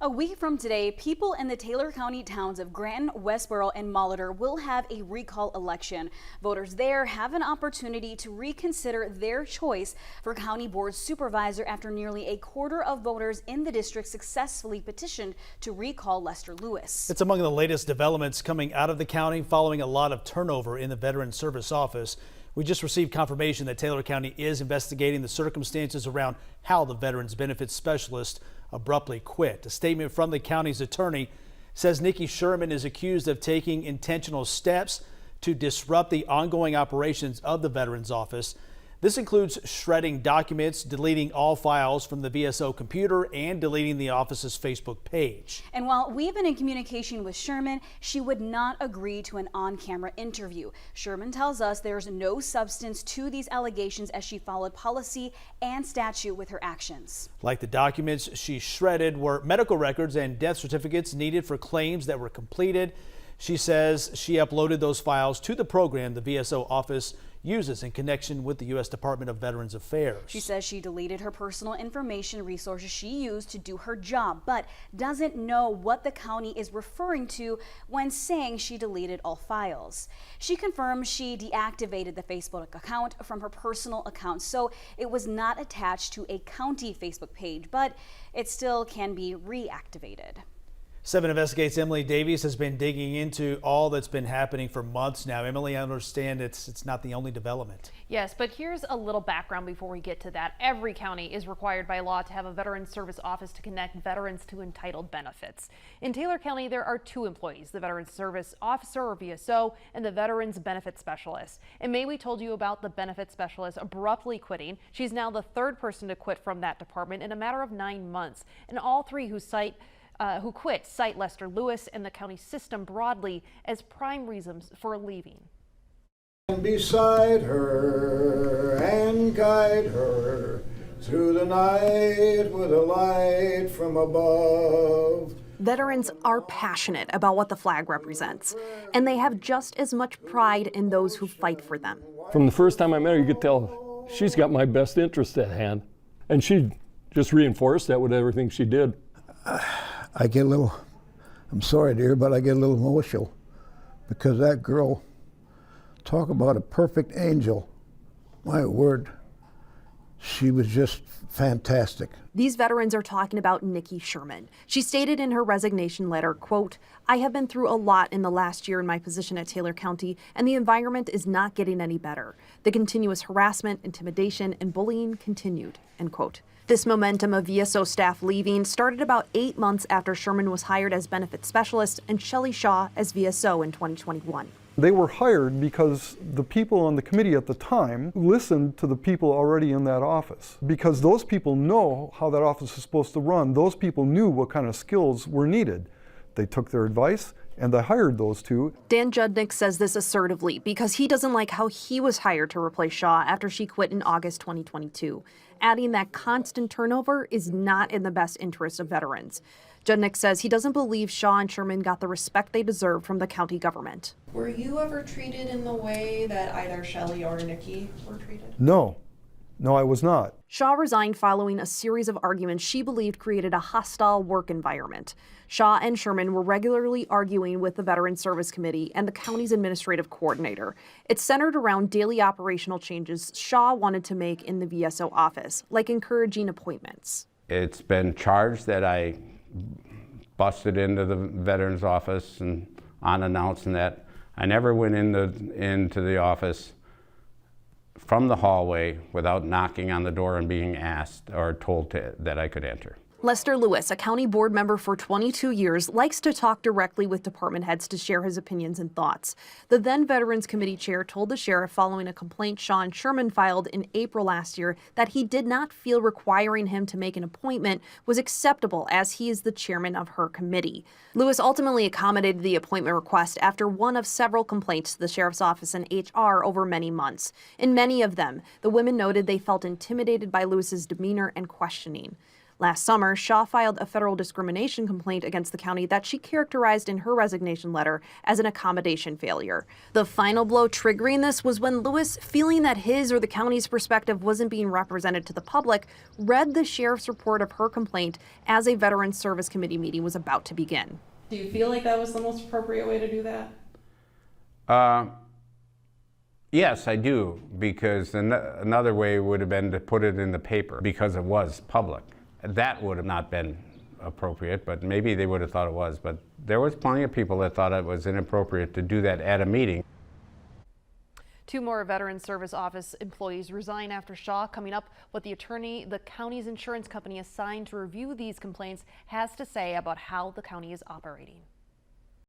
A week from today, people in the Taylor County towns of Granton, Westboro, and Molitor will have a recall election. Voters there have an opportunity to reconsider their choice for county board supervisor after nearly a quarter of voters in the district successfully petitioned to recall Lester Lewis. It's among the latest developments coming out of the county following a lot of turnover in the Veterans Service Office. We just received confirmation that Taylor County is investigating the circumstances around how the Veterans Benefits Specialist abruptly quit. A statement from the county's attorney says Nikki Sherman is accused of taking intentional steps to disrupt the ongoing operations of the Veterans Office. This includes shredding documents, deleting all files from the VSO computer, and deleting the office's Facebook page. And while we've been in communication with Sherman, she would not agree to an on-camera interview. Sherman tells us there's no substance to these allegations as she followed policy and statute with her actions. Like the documents she shredded were medical records and death certificates needed for claims that were completed. She says she uploaded those files to the program the VSO office uses in connection with the U.S. Department of Veterans Affairs. She says she deleted her personal information resources she used to do her job, but doesn't know what the county is referring to when saying she deleted all files. She confirms she deactivated the Facebook account from her personal account, so it was not attached to a county Facebook page, but it still can be reactivated. 7 Investigates' Emily Davies has been digging into all that's been happening for months now. Emily, I understand it's not the only development. Yes, but here's a little background before we get to that. Every county is required by law to have a Veterans Service Office to connect veterans to entitled benefits. In Taylor County, there are 2 employees, the Veterans Service Officer, or VSO, and the Veterans Benefit Specialist. In May, we told you about the Benefit Specialist abruptly quitting. She's now the 3rd person to quit from that department in a matter of 9 months. And all 3 who quit cite Lester Lewis and the county system broadly as prime reasons for leaving. And beside her and guide her through the night with a light from above. Veterans are passionate about what the flag represents, and they have just as much pride in those who fight for them. From the first time I met her, you could tell she's got my best interest at hand, and she just reinforced that with everything she did. I get a little, I'm sorry dear, but I get a little emotional because that girl, talk about a perfect angel. My word, she was just fantastic. These veterans are talking about Nikki Sherman. She stated in her resignation letter, quote, "I have been through a lot in the last year in my position at Taylor County, and the environment is not getting any better. The continuous harassment, intimidation, and bullying continued," end quote. This momentum of VSO staff leaving started about 8 months after Sherman was hired as benefit specialist and Shelley Shaw as VSO in 2021. They were hired because the people on the committee at the time listened to the people already in that office. Because those people know how that office is supposed to run. Those people knew what kind of skills were needed. They took their advice and they hired those 2. Dan Judnick says this assertively because he doesn't like how he was hired to replace Shaw after she quit in August 2022, adding that constant turnover is not in the best interest of veterans. Judnick says he doesn't believe Shaw and Sherman got the respect they deserve from the county government. Were you ever treated in the way that either Shelley or Nikki were treated? No, I was not. Shaw resigned following a series of arguments she believed created a hostile work environment. Shaw and Sherman were regularly arguing with the Veterans Service Committee and the county's administrative coordinator. It centered around daily operational changes Shaw wanted to make in the VSO office, like encouraging appointments. It's been charged that I busted into the Veterans office and unannounced, and that I never went into the office from the hallway without knocking on the door and being asked or told that I could enter. Lester Lewis, a county board member for 22 years, likes to talk directly with department heads to share his opinions and thoughts. The then Veterans Committee chair told the sheriff following a complaint Shaw and Sherman filed in April last year that he did not feel requiring him to make an appointment was acceptable as he is the chairman of her committee. Lewis ultimately accommodated the appointment request after one of several complaints to the sheriff's office and HR over many months. In many of them, the women noted they felt intimidated by Lewis's demeanor and questioning. Last summer, Shaw filed a federal discrimination complaint against the county that she characterized in her resignation letter as an accommodation failure. The final blow triggering this was when Lewis, feeling that his or the county's perspective wasn't being represented to the public, read the sheriff's report of her complaint as a Veterans Service Committee meeting was about to begin. Do you feel like that was the most appropriate way to do that? Yes, I do, because another way would have been to put it in the paper because it was public. That would have not been appropriate, but maybe they would have thought it was. But there was plenty of people that thought it was inappropriate to do that at a meeting. 2 more Veterans Service Office employees resign after Shaw. Coming up, what the attorney the county's insurance company assigned to review these complaints has to say about how the county is operating.